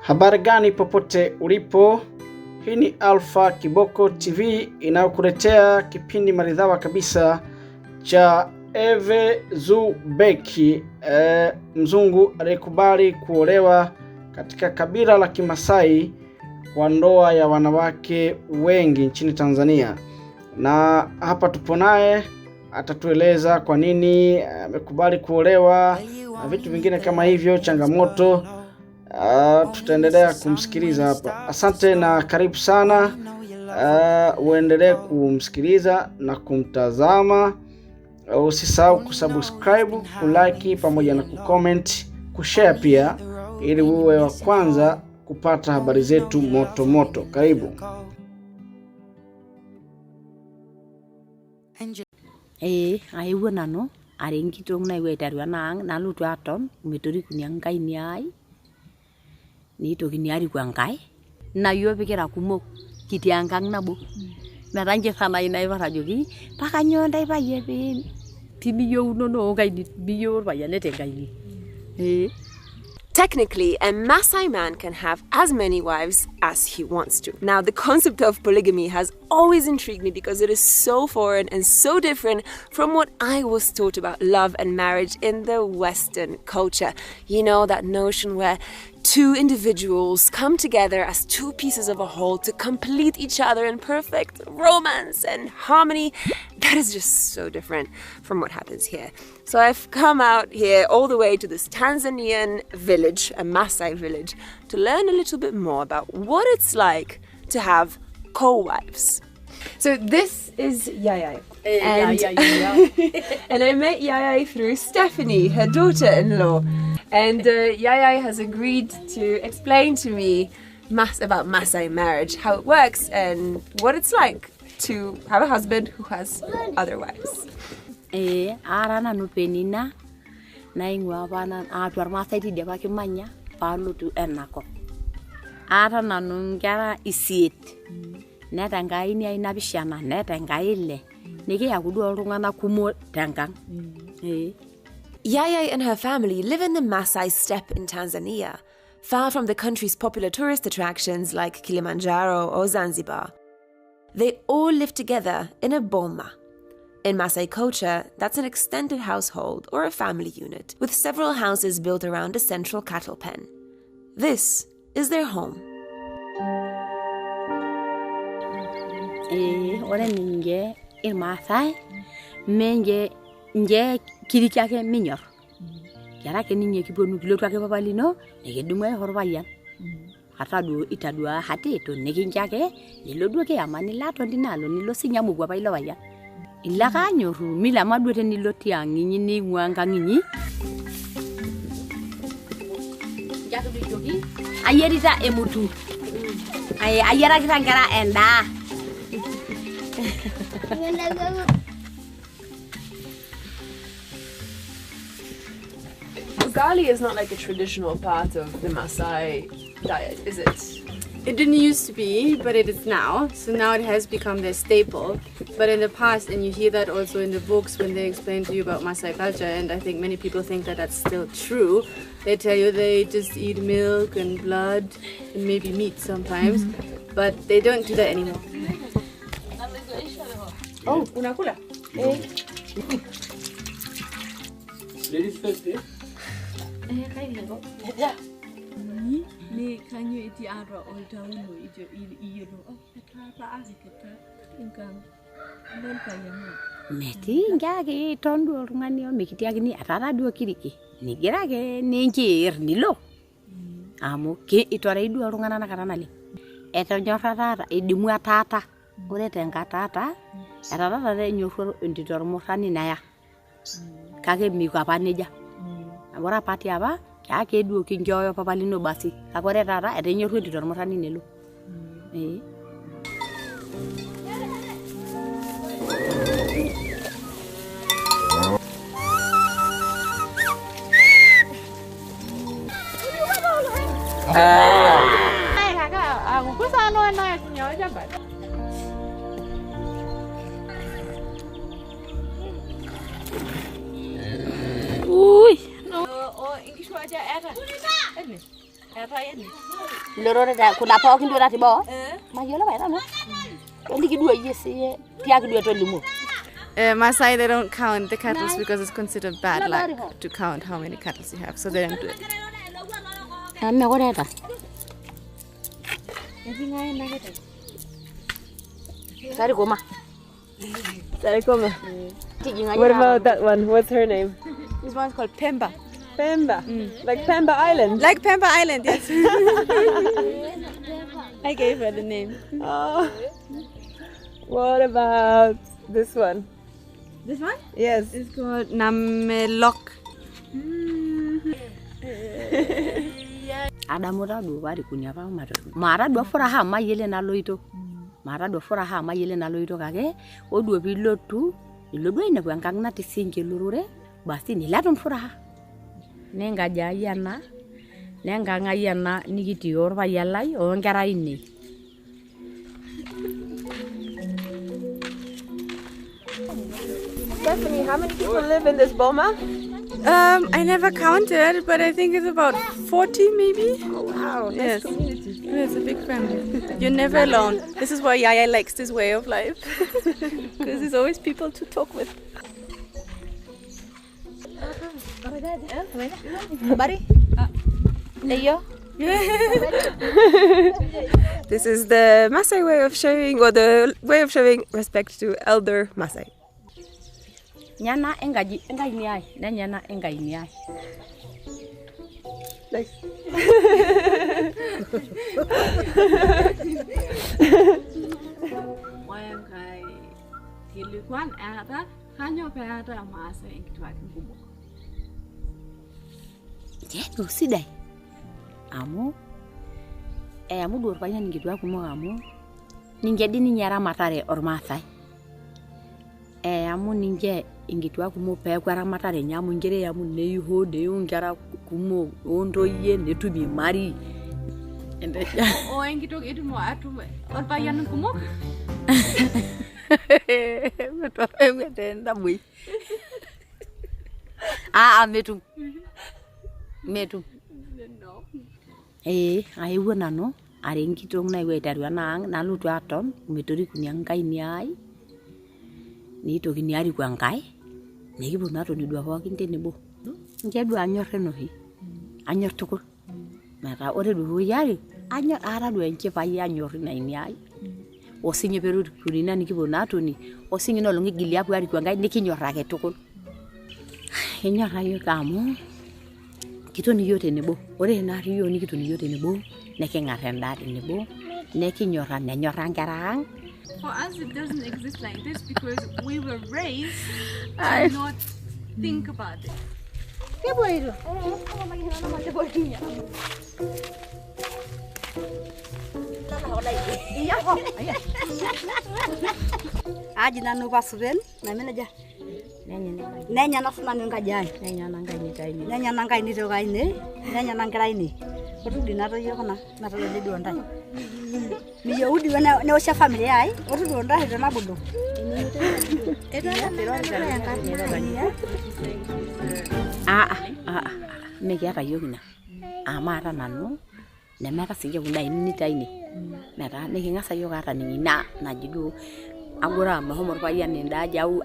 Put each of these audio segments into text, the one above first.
Habari gani popote ulipo? Hii ni Alpha Kiboko TV inayokuletea kipindi maridhawa kabisa cha beck, mzungu aliyekubali kuolewa katika kabila la Kimasai kwa ndoa ya wanawake wengi nchini Tanzania. Na hapa tupo naye, atatueleza kwa nini amekubali kuolewa na vitu vingine kama hivyo, changamoto. Tutaendelea kumsikiliza hapa. Asante na karibu sana. Uendelee kumsikiliza na kumtazama. Usisahau kusubscribe, kulike pamoja na kucomment, kushare pia, ili uwe wa kwanza kupata habari zetu moto moto. Karibu. Aiwa nano arengi tong na iwe tarwa nang nalu tu aton umetori kunyang kai ni ai ni to kini ari kwangai na yo pikira kumok kitiangkang nabo meranje sana ina iwa rajogi pakanyonda iba yebe tibiyo no kai biyo ba yanete kai Technically, a Maasai man can have as many wives as he wants to. Now, the concept of polygamy has always intrigued me because it is so foreign and so different from what I was taught about love and marriage in the Western culture. You know, that notion where two individuals come together as two pieces of a whole to complete each other in perfect romance and harmony. That is just so different from what happens here. So I've come out here all the way to this Tanzanian village, a Maasai village, to learn a little bit more about what it's like to have co-wives. So this is Yayai. And I met Yayai through Stephanie, her daughter-in-law. And Yayai has agreed to explain to me about Maasai marriage, how it works and what it's like to have a husband who has other wives. Arana no penina na ingwa bana atwar Maasai ti deba kimanya palu tu enako. Arana no ngara isiet. Neta ngai ni aina bishana neta ngai le. Niki yakudu olungana kumo tangang. Yayai and her family live in the Maasai steppe in Tanzania, far from the country's popular tourist attractions like Kilimanjaro or Zanzibar. They all live together in a boma. In Maasai culture, that's an extended household or a family unit with several houses built around a central cattle pen. This is their home. Ora ninge in Maasai menge nge kirikake minyor. Yara ke ninge kibonu kilo twake papalino negedumwe horbayan. Hatadu itadua hati to neginjake nilodua ke amani lato ndinalo nilo sinyamu gwa bailo waya. Ilaka nyoru mila madwete nilo tiangi ni ngwanga nginyi. Jato bijogi ayerita emutu. Ayera kitangara enda. Ugali is not like a traditional part of the Maasai diet, is it? It didn't used to be, but it is now. So now it has become their staple. But in the past, and you hear that also in the books when they explain to you about Maasai culture, and I think many people think that that's still true. They tell you they just eat milk and blood and maybe meat sometimes, but they don't do that anymore. Oh, unakula? Ladies first, eh? Ni kanyo iti ara olta uno ijo iyo no kata azikata ingam lelpa yamu Meti ngake tondu olungani o mikitiaki ni atara duo kiriki nigirake ninjir nilo amu ke itore idu olungana nakatanale etonyorata edimu atata ore tenkatata atata re nyorro nditor morani naya kake mikapa neja abora pati aba yake duo kinjoyo papalino basi akore tata etenyorru nditor morani nelo aku kusano no ya jamba Uy, o ingishwa ja era Lorore da kuna pookin duo natii boo. Mayiolo pae nanu. Oliki duo iyie sii tiaki duo etolimu. Maasai, they don't count the cattle because it's considered bad luck to count how many cattle you have, so they don't do it. Sarikoma. What about that one? What's her name? This one's called Pemba. Pemba. Like Pemba Island. Like Pemba Island, yes. I gave her the name. Oh. What about this one? This one? Yes. It's called Namelok. Adamura do bari kunya pa mato. Mara do furaha mayele na loito. Mara do furaha mayele na loito kake odu bilotu ilodo ina kwankang na tisinge lurure basi ni latum furaha. Nenga jayana. Nenga ngayana nikiti orba yalai o ngara ini. Stephanie, how many people live in this boma? I never counted, but I think it's about 40 maybe. Oh wow, Yes. nice community. Yeah, it's a big family. You're never alone. This is why Yaya likes this way of life. Because there's always people to talk with. This is the Maasai way of showing, or the way of showing respect to elder Maasai. Nyana engaji engaini ai na nyana engaini ai. Nice. Wayangai kilikuwan ada kanyo peata Maasai enkituak kumok. Jeno sidai. Amu amu dur panya enkituak kumok amu ninche dii ninye eramatare ormaasai. Amu ninche enkituak kumok peeku eramatare enye amu nkere amu neiho deu nkera kumok ontoyie netumi mari. O enkitok etumo atum orpayian kumok. Metenda bui. Metum. Metum. No. Aewuo nanu are enkitok naewuo aiteru enaang nalotu aton metorikuni enkaini ai. Niitokini ariku enkae. Nekiponu atoni duo pookin tenebo. Ninche duo anyor enoshi. Anyor tukul. Metaa ore duo yari anyor ara duo enchipai anyor inaini ai. Osinye perukuni na nikiponu atoni. Osinye nolong igili apuo ariku enkae nikinyor ake tukul. Enyor ayiok amu kitoni yiok tenebo. Ore naari yiok nikitoni yiok tenebo. Neking'ar endaa tenebo. Nekinyorra nenyorra nkera ang. For us, it doesn't exist like this because we were raised to not think about it. Aji nanu pasupen, nameneja. Nenya nasunanu nkajai. Nenya nangaini kaini. Nenya nangaini to kaine. Nenya nankeraini. Otu dinato yokona, nato le duonda. Mi yodi wana ne osha familia ai. Otu duonda hito nabudo. Mekiata yiok ina. Maata nanu nemeeta sinche kunda ini taine. Metaa niking'asa yiok aataning ina naji duo agora mahomo orpayian endaa jau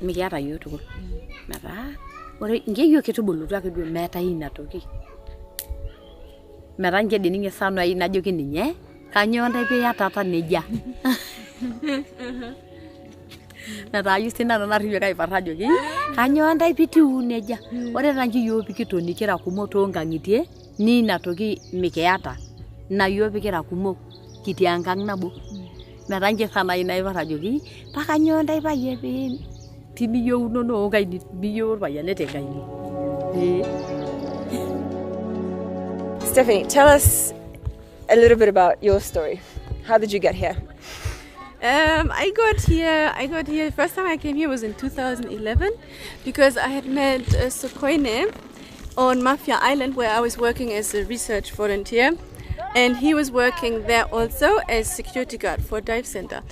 mikiata yiok tukul. Metaa ore nche yiok kitubulutua ake duo meeta ina toki. Metaa nche dii ninye sanu ai najoki ninye kanyoo ntae piatata nejia. Metaa ayieu sinanu narripieki aiparr ajoki kanyoo ntae pitiu nejia. Ore taa nche yiok pikitoni kira kumok toonkang'itie nina toki mikiata. Na yiok pikira kumok kitii enkang nabo. Metaa nche sana ai naiparr ajoki pakanyoo ntae payie pimiyieunono onkaini miyieu orpayian tenkaini. Stephanie, tell us a little bit about your story. How did you get here? I got here, first time I came here was in 2011 because I had met Sokoine on Mafia Island where I was working as a research volunteer, and he was working there also as security guard for a dive center.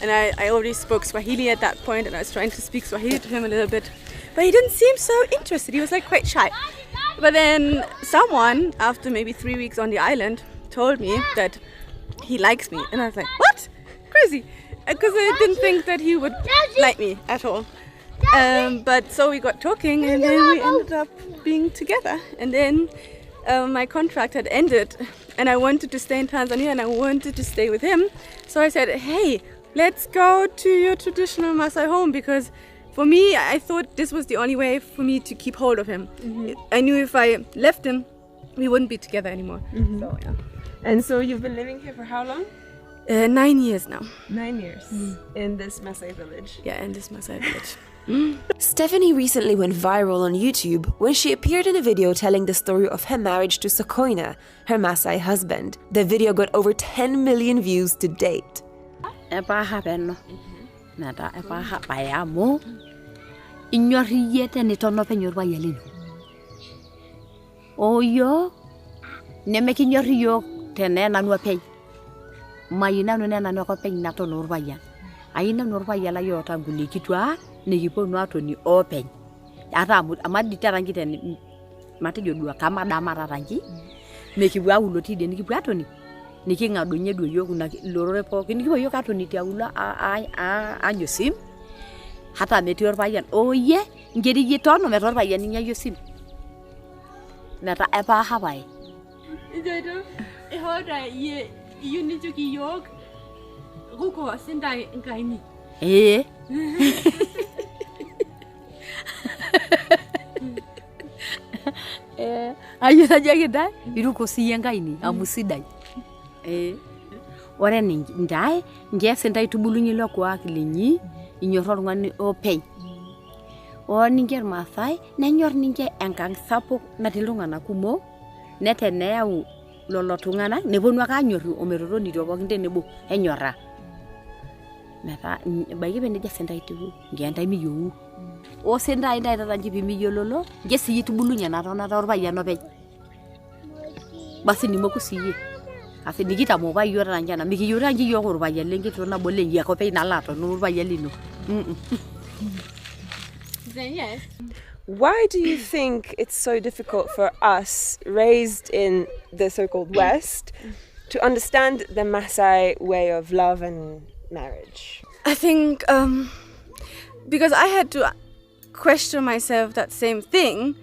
And I already spoke Swahili at that point, and I was trying to speak Swahili to him a little bit. but he didn't seem so interested. He was like quite shy. But then someone, after maybe 3 weeks on the island, told me that he likes me. And I was like, what? Crazy. Because I didn't think that he would like me at all. But so we got talking and then we ended up being together. And then my contract had ended and I wanted to stay in Tanzania and I wanted to stay with him. So I said, hey, let's go to your traditional Maasai home, because for me, I thought this was the only way for me to keep hold of him. I knew if I left him, we wouldn't be together anymore. So, yeah. And so you've been living here for how long? 9 years now. 9 years. In this Maasai village. Yeah, in this Maasai village. Stephanie recently went viral on YouTube when she appeared in a video telling the story of her marriage to Sokoina, her Maasai husband. The video got over 10 million views to date. Nikipo nuato ni open. Ata amadi tarangi tene mate jodua kama dama tarangi. Mekibu awulo tide nikibu atoni. Nikinga donye do yoku na lorore po nikibu yoku atoni ti awula anyo sim. Hata meti orpayan. Oh ye, ngeri gitono meti orpayan nya yosim. Nata epa habai. Ijodo ehora ye yunijuki yok. Ruko sendai ngaini. Eh. Ayo saja kita iruko siyenga ini amusidai ore ndai ngesendai tubulunyi loko akilinyi inyoror ngani opei ninger Maasai nenyor ninge enkang sapuk natilungana kumo neteneyau lolo tungana neponu aka anyoru omeroroni topokin tenebo enyorra meta baigi bende jasendai tu ngendai miyu o sendai ndai tatanji bimiyololo ngesi yitubulunya natona torbayan opej basi nimokusiye ase nikita moba yora njana mikiyora nji yokorbayan lengito na bolengi yakopej nalato norbayan lino Then yes. Why do you think it's so difficult for us, raised in the so-called West, to understand the Maasai way of love and marriage? I think because I had to question myself that same thing,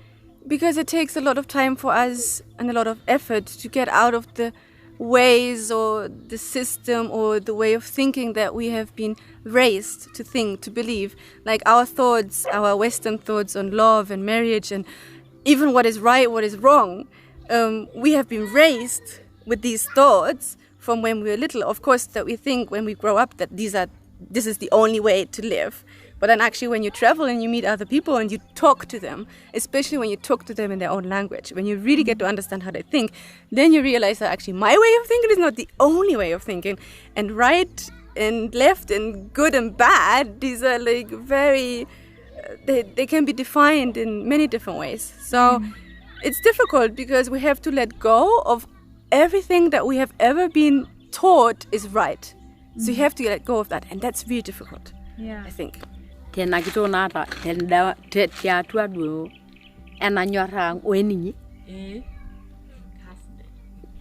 because it takes a lot of time for us and a lot of effort to get out of the ways or the system or the way of thinking that we have been raised to think, to believe. Like our thoughts, our Western thoughts on love and marriage and even what is right, what is wrong. We have been raised with these thoughts from when we were little. Of course, that we think when we grow up that this is the only way to live. But then actually when you travel and you meet other people and you talk to them, especially when you talk to them in their own language, when you really get to understand how they think, then you realize that actually my way of thinking is not the only way of thinking. And right and left and good and bad, these are like very, they can be defined in many different ways. So it's difficult because we have to let go of everything that we have ever been taught is right. So you have to let go of that, and that's really difficult, I think. Tena kitona ata tenda teatu adu enanyora weninyi Kasne.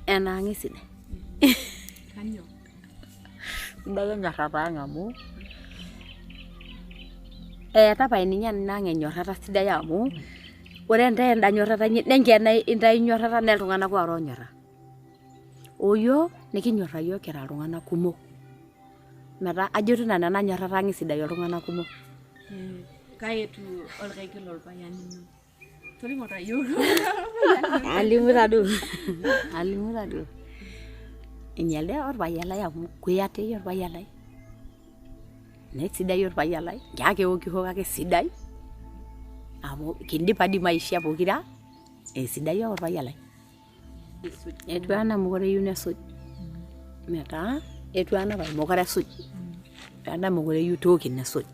enangisine Kanyo. ndaga nyarata ngamu tapa ininya nange nyorata sidai amu ore ndenda nyorata nengena indai nyorata neltungana kwa ronyora oyo nikinyorra yo kera ltungana kumo meta ajotu nana nyorata ngisidai ltungana kumo Kayetu olrege lolbayani. Toli mota yoro. Alimuradu. Inyale orbayala ya kuyate yorbayala. Ne sidai yorbayala. Yake okihoka ke sidai. Amo kindipa di maisha pokira. Sidai yorbayala. Etwana mugore yune sut. Meta etwana ba mugore sut. Etwana mugore yutoki na sut.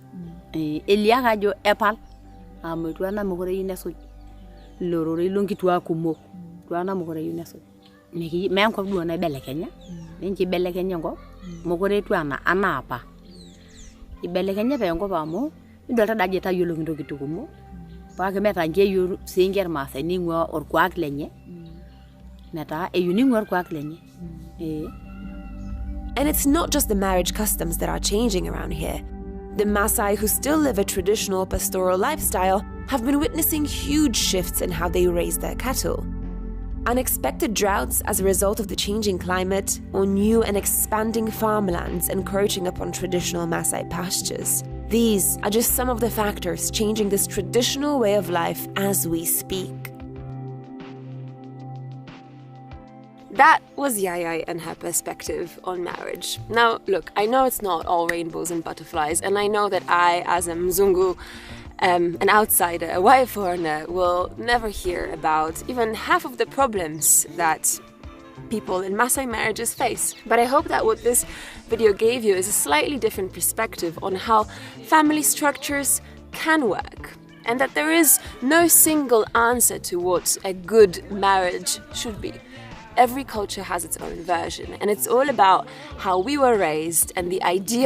Eliaka jo epal etwana mugore yune sut. Lorore longi twa kumo. Twana mugore yune sut. Niki menko duona belekenya. Nenki belekenya ngo mugore twana anapa. Ibelekenya pe ngo bamo idolta daje ta yolongi ndokitukumo. Pake meta ngeyu singer Maasai ning'ua orkuak lenye. Meta eyu ning'ua orkuak lenye. And it's not just the marriage customs that are changing around here. The Maasai, who still live a traditional pastoral lifestyle, have been witnessing huge shifts in how they raise their cattle. Unexpected droughts as a result of the changing climate, or new and expanding farmlands encroaching upon traditional Maasai pastures. These are just some of the factors changing this traditional way of life as we speak. That was Yayai and her perspective on marriage. Now, look, I know it's not all rainbows and butterflies, and I know that I, as a mzungu, an outsider, a white foreigner, will never hear about even half of the problems that people in Maasai marriages face. But I hope that what this video gave you is a slightly different perspective on how family structures can work, and that there is no single answer to what a good marriage should be. Every culture has its own version, and it's all about how we were raised and the idea